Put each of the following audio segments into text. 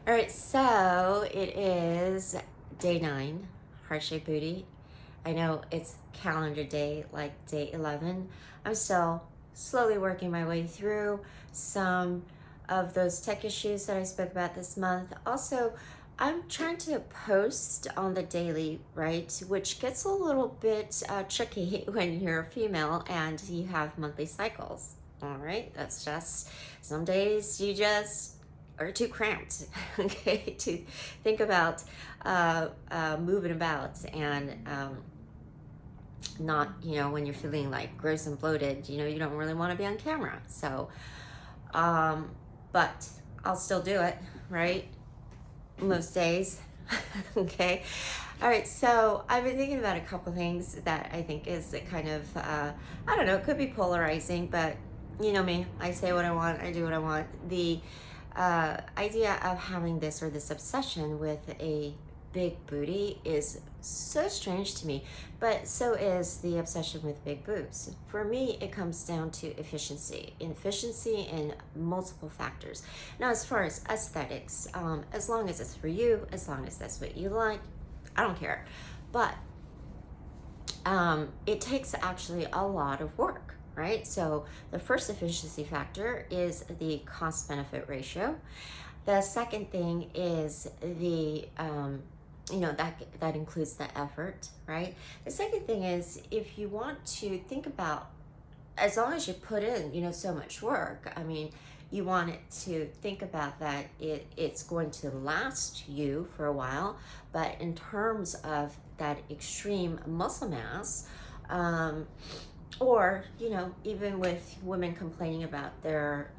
All right, so it is day 9, heart shaped booty. I know it's calendar day, like day 11. I'm still slowly working my way through some of those tech issues that I spoke about this month. Also, I'm trying to post on the daily, right? Which gets a little bit tricky when you're a female and you have monthly cycles. All right, that's just some days you just are too cramped, okay, to think about moving about and not, when you're feeling like gross and bloated, you don't really want to be on camera. So, but I'll still do it, right? Most days. Okay. All right. So I've been thinking about a couple things that I think is a kind of, I don't know, it could be polarizing, but you know me, I say what I want, I do what I want. The idea of having this obsession with a big booty is so strange to me, but so is the obsession with big boobs. For me, it comes down to efficiency in multiple factors. Now, as far as aesthetics, as long as it's for you, as long as that's what you like, I don't care. But it takes actually a lot of work, right? So the first efficiency factor is the cost benefit ratio. The second thing is the that includes the effort, right? The second thing is, if you want to think about, as long as you put in so much work, I mean, you want it to think about that it's going to last you for a while. But in terms of that extreme muscle mass, or even with women complaining about their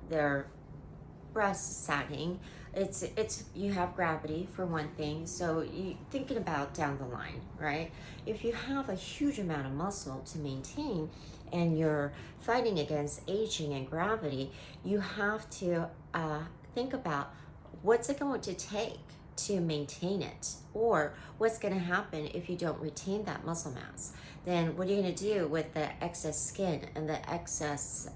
breasts sagging, it's you have gravity for one thing. So you thinking about down the line, right? If you have a huge amount of muscle to maintain and you're fighting against aging and gravity, you have to think about what's it going to take to maintain it, or what's going to happen if you don't retain that muscle mass. Then what are you going to do with the excess skin and the excess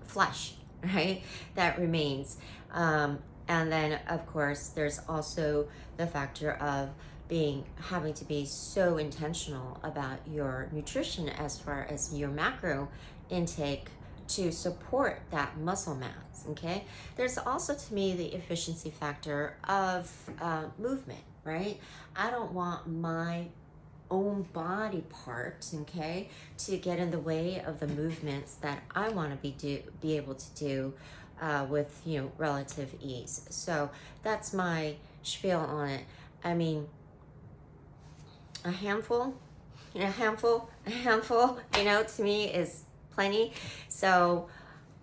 flesh, right, that remains? And then, of course, there's also the factor of having to be so intentional about your nutrition as far as your macro intake to support that muscle mass. Okay, there's also, to me, the efficiency factor of movement, right? I don't want my own body part, okay, to get in the way of the movements that I want to be able to do with relative ease. So that's my spiel on it. I mean, a handful, to me is plenty. So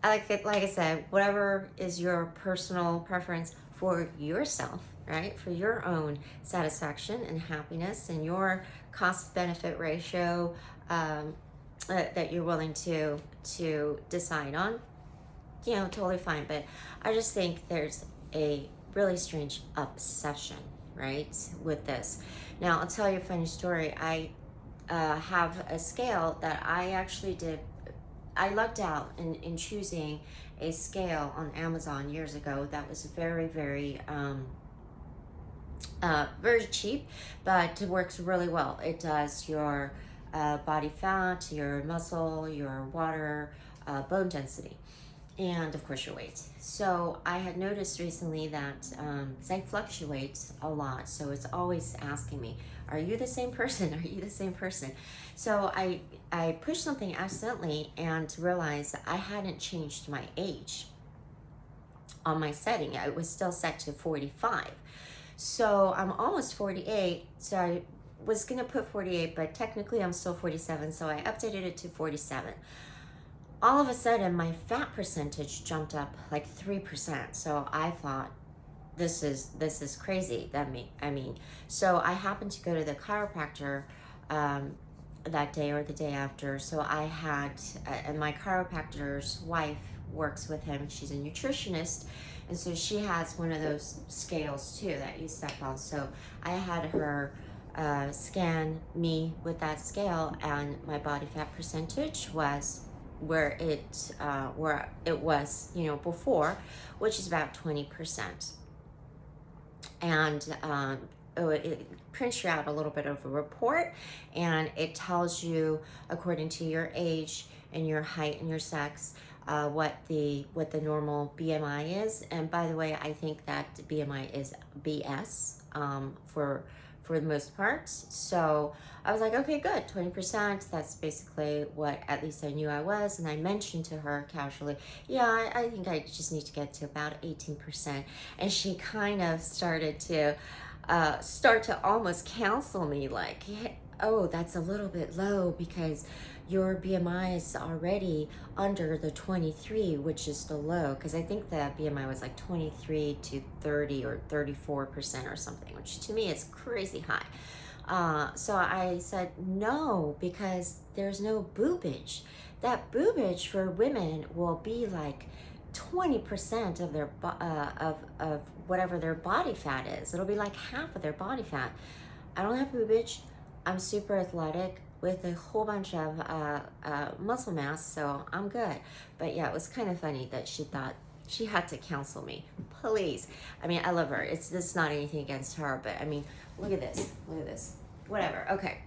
like I said, whatever is your personal preference for yourself, right? For your own satisfaction and happiness and your cost benefit ratio, that you're willing to decide on, totally fine. But I just think there's a really strange obsession, right, with this. Now, I'll tell you a funny story. I have a scale that I actually did. I lucked out in choosing a scale on Amazon years ago that was very, very, very cheap, but it works really well. It does your body fat, your muscle, your water, bone density, and of course your weight. So I had noticed recently that because I fluctuate a lot, so it's always asking me, are you the same person? Are you the same person? So I pushed something accidentally and realized that I hadn't changed my age on my setting. It was still set to 45. So I'm almost 48. So I was gonna put 48, but technically I'm still 47. So I updated it to 47. All of a sudden, my fat percentage jumped up like 3%. So I thought, this is crazy. So I happened to go to the chiropractor that day or the day after. So I had, and my chiropractor's wife works with him. She's a nutritionist, and so she has one of those scales too that you step on. So I had her scan me with that scale, and my body fat percentage was where it was, you know, before, which is about 20%. And it prints you out a little bit of a report, and it tells you, according to your age and your height and your sex, what the normal BMI is. And by the way, I think that BMI is BS, for the most part. So I was like, okay, good, 20%. That's basically what at least I knew I was. And I mentioned to her casually, yeah, I think I just need to get to about 18%. And she kind of started to almost counsel me, like, hey, oh, that's a little bit low because your BMI is already under the 23, which is the low. Because I think the BMI was like 23 to 30 or 34% or something, which to me is crazy high. So I said no, because there's no boobage. That boobage for women will be like 20% of their of whatever their body fat is. It'll be like half of their body fat. I don't have boobage. I'm super athletic with a whole bunch of muscle mass, so I'm good. But yeah, it was kind of funny that she thought she had to counsel me. Please. I mean, I love her. It's not anything against her, but I mean, look at this. Look at this. Whatever. Okay.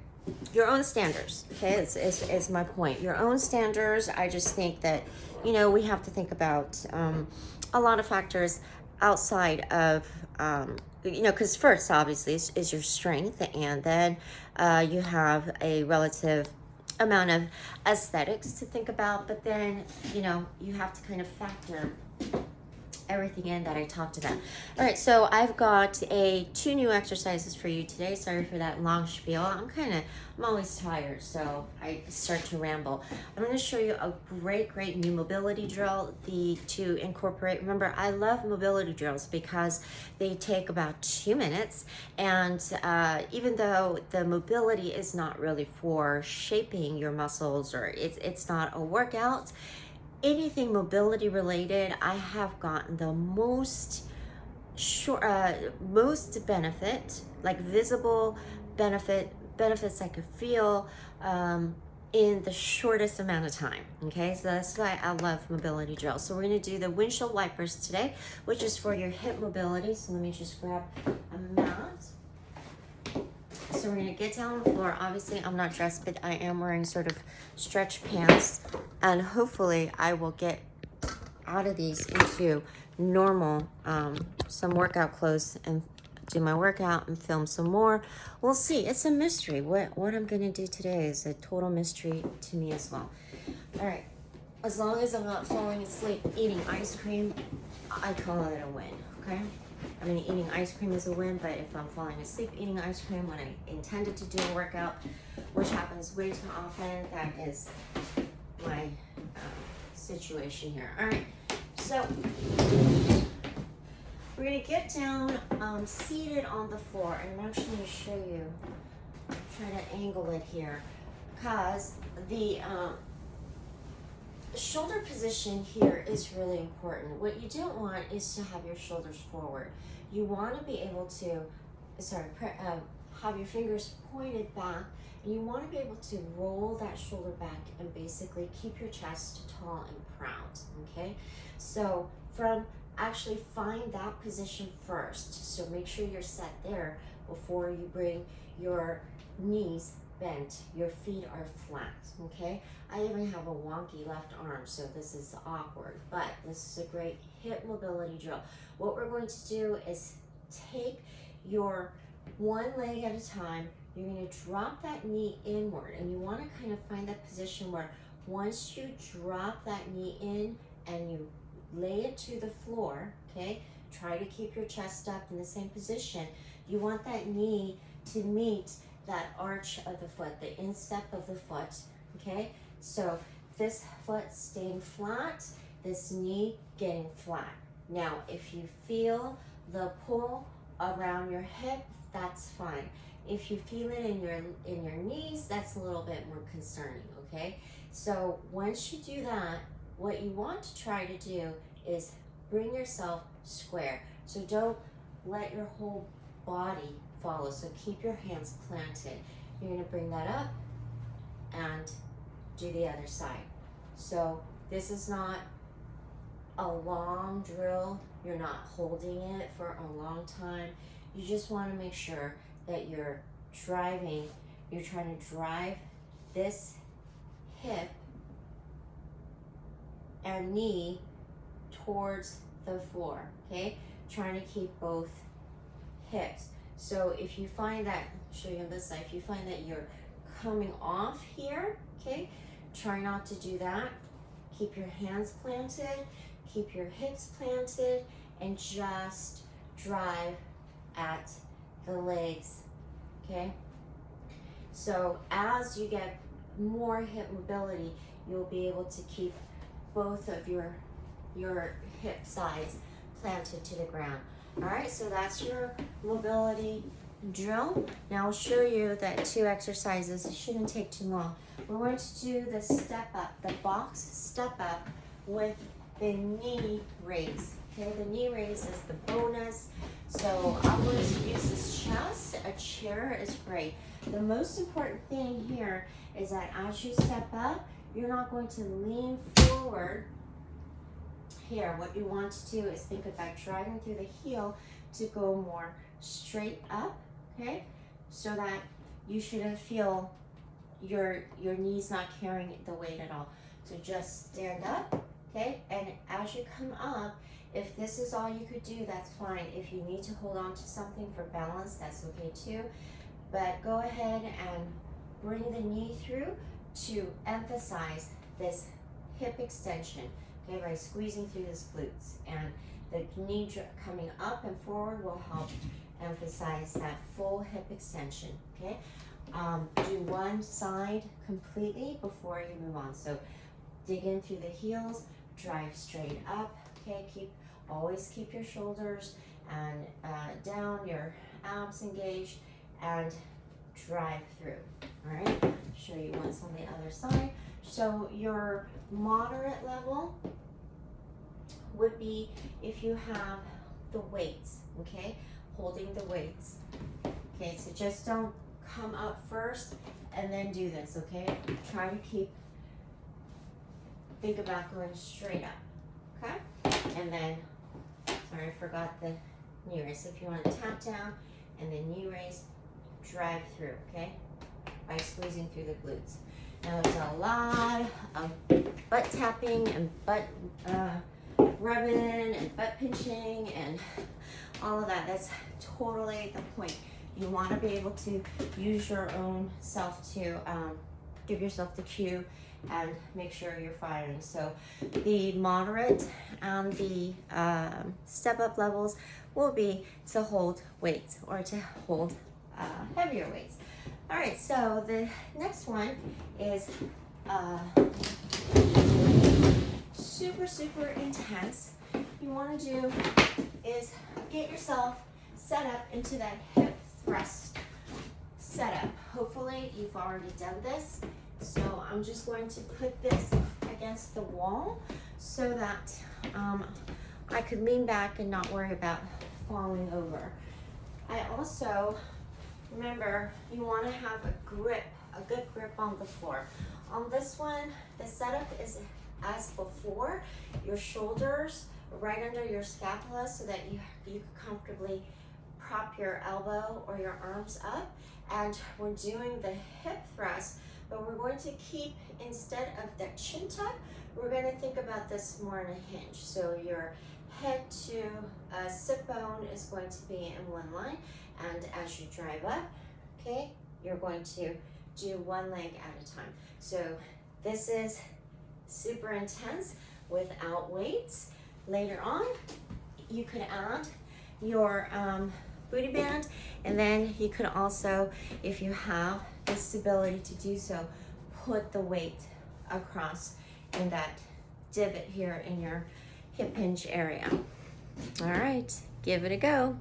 Your own standards. Okay, is my point. Your own standards. I just think that, you know, we have to think about a lot of factors outside of, you know, because first, obviously, is your strength, and then you have a relative amount of aesthetics to think about, but then, you know, you have to kind of factor everything in that I talked about. All right, so I've got two new exercises for you today. Sorry for that long spiel. I'm always tired, so I start to ramble. I'm going to show you a great new mobility drill to incorporate. Remember, I love mobility drills because they take about 2 minutes, and even though the mobility is not really for shaping your muscles, or it's not a workout, anything mobility related, I have gotten the most benefit, like visible benefits I could feel in the shortest amount of time. Okay, so that's why I love mobility drills. So we're going to do the windshield wipers today, which is for your hip mobility. So let me just grab a mat. So we're going to get down on the floor. Obviously, I'm not dressed, but I am wearing sort of stretch pants. And hopefully, I will get out of these into normal, some workout clothes, and do my workout and film some more. We'll see. It's a mystery. What I'm going to do today is a total mystery to me as well. All right. As long as I'm not falling asleep eating ice cream, I call it a win, okay? I mean, eating ice cream is a win, but if I'm falling asleep eating ice cream when I intended to do a workout, which happens way too often, that is my situation here. All right, so we're going to get down seated on the floor, and I'm actually going to show you, try to angle it here, because the shoulder position here is really important. What you don't want is to have your shoulders forward. You want to be able to, have your fingers pointed back, and you want to be able to roll that shoulder back and basically keep your chest tall and proud, okay? So actually find that position first. So make sure you're set there before you bring your knees bent, your feet are flat, okay? I even have a wonky left arm, so this is awkward, but this is a great hip mobility drill. What we're going to do is take your one leg at a time. You're going to drop that knee inward, and you want to kind of find that position where once you drop that knee in and you lay it to the floor, okay? Try to keep your chest up in the same position. You want that knee to meet that arch of the foot, the instep of the foot, okay? So this foot staying flat, this knee getting flat. Now, if you feel the pull around your hip, that's fine. If you feel it in your knees, that's a little bit more concerning, okay? So once you do that, what you want to try to do is bring yourself square. So don't let your whole body follow. So keep your hands planted. You're going to bring that up and do the other side. So this is not a long drill. You're not holding it for a long time. You just want to make sure that you're trying to drive this hip and knee towards the floor, okay? Trying to keep both hips. So if you find that, I'll show you on this side, if you find that you're coming off here, okay, try not to do that. Keep your hands planted, keep your hips planted, and just drive at the legs, okay? So as you get more hip mobility, you'll be able to keep both of your hip sides planted to the ground. All right, so that's your mobility drill. Now I'll show you that 2 exercises. It shouldn't take too long. We're going to do the step up, the box step up with the knee raise. Okay, the knee raise is the bonus. So I'm going to use this chest. A chair is great. The most important thing here is that as you step up, you're not going to lean forward. Here, what you want to do is think about driving through the heel to go more straight up, okay? So that you shouldn't feel your knees not carrying the weight at all. So just stand up, okay? And as you come up, if this is all you could do, that's fine. If you need to hold on to something for balance, that's okay too. But go ahead and bring the knee through to emphasize this hip extension, okay, by squeezing through this glutes. And the knee coming up and forward will help emphasize that full hip extension, okay? Do one side completely before you move on. So dig in through the heels, drive straight up, okay? Always keep your shoulders and down, your abs engaged, and drive through. All right, show you once on the other side. So your moderate level would be if you have the weights, okay? Holding the weights. Okay, so just don't come up first and then do this, okay? Try to think about going straight up, okay? And then, sorry, I forgot the knee raise. So if you want to tap down and then knee raise, drive through, okay? By squeezing through the glutes. Now there's a lot of butt tapping and butt rubbing and butt pinching and all of that. That's totally the point. You want to be able to use your own self to give yourself the cue and make sure you're firing. So the moderate and the step up levels will be to hold weights or to hold heavier weights. All right, so the next one is super intense. You want to do is get yourself set up into that hip thrust setup. Hopefully you've already done this. So I'm just going to put this against the wall so that I could lean back and not worry about falling over. I also, remember, you want to have a good grip on the floor. On this one, the setup is as before, your shoulders right under your scapula so that you can comfortably prop your elbow or your arms up. And we're doing the hip thrust, but we're going to keep, instead of the chin tuck, we're going to think about this more in a hinge. So your head to sit bone is going to be in one line, and as you drive up, okay, you're going to do one leg at a time. So this is super intense without weights. Later on, you could add your booty band, and then you could also, if you have the stability to do so, put the weight across in that divot here in your hip hinge area. All right, give it a go.